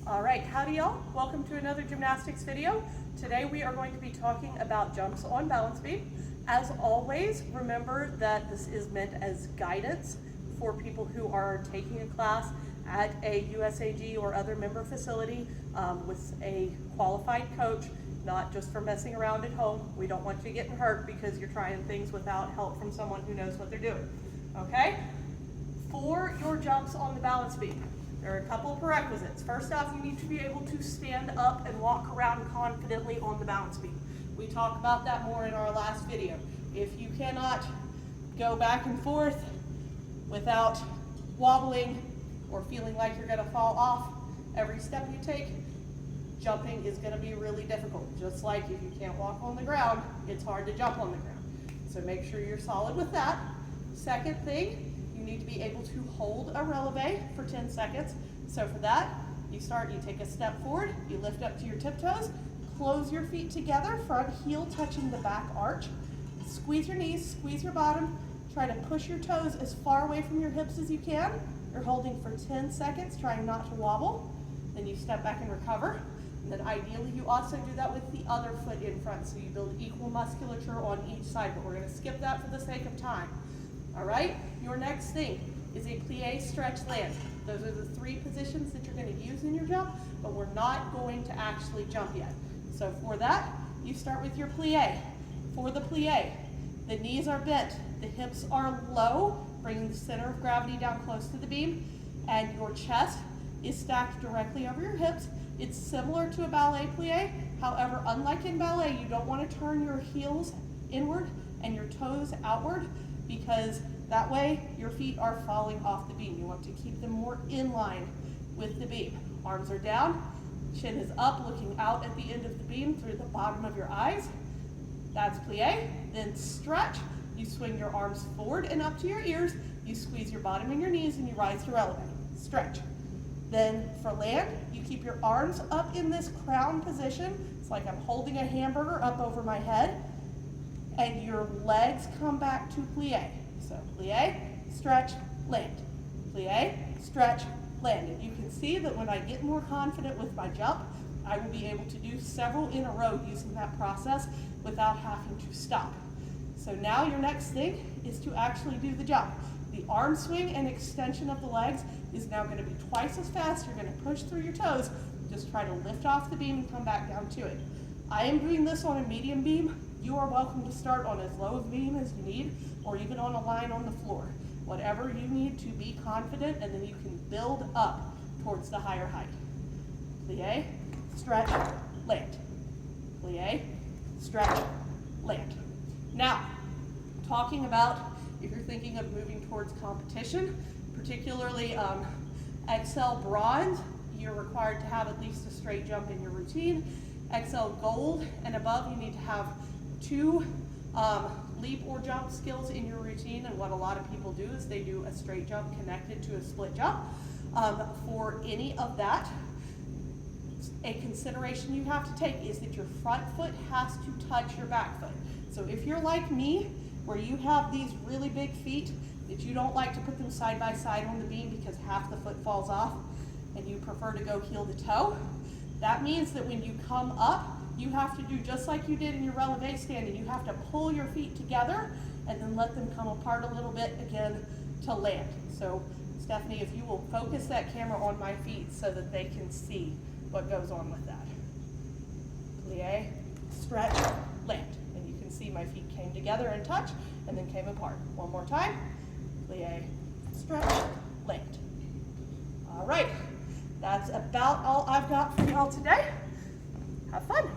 All right, howdy y'all. Welcome to another gymnastics video. Today we are going to be talking about jumps on balance beam. As always, remember that this is meant as guidance for people who are taking a class at a USAG or other member facility with a qualified coach, not just for messing around at home. We don't want you getting hurt because you're trying things without help from someone who knows what they're doing, okay? For your jumps on the balance beam, there are a couple of prerequisites. First off, you need to be able to stand up and walk around confidently on the balance beam. We talked about that more in our last video. If you cannot go back and forth without wobbling or feeling like you're going to fall off every step you take, jumping is going to be really difficult. Just like if you can't walk on the ground, it's hard to jump on the ground. So make sure you're solid with that. Second thing, you need to be able to hold a releve for 10 seconds. So for that, you take a step forward, you lift up to your tiptoes, close your feet together, front heel touching the back arch, squeeze your knees, squeeze your bottom, try to push your toes as far away from your hips as you can. You're holding for 10 seconds, trying not to wobble. Then you step back and recover. And then ideally you also do that with the other foot in front, so you build equal musculature on each side, but we're going to skip that for the sake of time. All right, your next thing is a plie, stretch, land. Those are the three positions that you're going to use in your jump, but we're not going to actually jump yet. So for that, you start with your plie. For the plie, the knees are bent, the hips are low, bringing the center of gravity down close to the beam, and your chest is stacked directly over your hips. It's similar to a ballet plie. However, unlike in ballet, you don't want to turn your heels inward and your toes outward, because that way your feet are falling off the beam. You want to keep them more in line with the beam. Arms are down, chin is up, looking out at the end of the beam through the bottom of your eyes. That's plie. Then stretch. You swing your arms forward and up to your ears. You squeeze your bottom and your knees and you rise to releve. Stretch. Then for land, you keep your arms up in this crown position. It's like I'm holding a hamburger up over my head. And your legs come back to plie. So plie, stretch, land. Plie, stretch, land. And you can see that when I get more confident with my jump, I will be able to do several in a row using that process without having to stop. So now your next thing is to actually do the jump. The arm swing and extension of the legs is now going to be twice as fast. You're going to push through your toes. Just try to lift off the beam and come back down to it. I am doing this on a medium beam. You are welcome to start on as low a beam as you need, or even on a line on the floor. Whatever you need to be confident, and then you can build up towards the higher height. Plie, stretch, land. Plie, stretch, land. Now, talking about if you're thinking of moving towards competition, particularly XL bronze, you're required to have at least a straight jump in your routine. XL gold and above, you need to have 2 leap or jump skills in your routine, and what a lot of people do is they do a straight jump connected to a split jump. For any of that, a consideration you have to take is that your front foot has to touch your back foot. So if you're like me, where you have these really big feet that you don't like to put them side by side on the beam because half the foot falls off, and you prefer to go heel to toe, that means that when you come up, you have to do just like you did in your releve standing. You have to pull your feet together and then let them come apart a little bit again to land. So Stephanie, if you will focus that camera on my feet so that they can see what goes on with that. Plie, stretch, land. And you can see my feet came together and touch and then came apart. One more time. Plie, stretch, land. All right. That's about all I've got for y'all today. Have fun.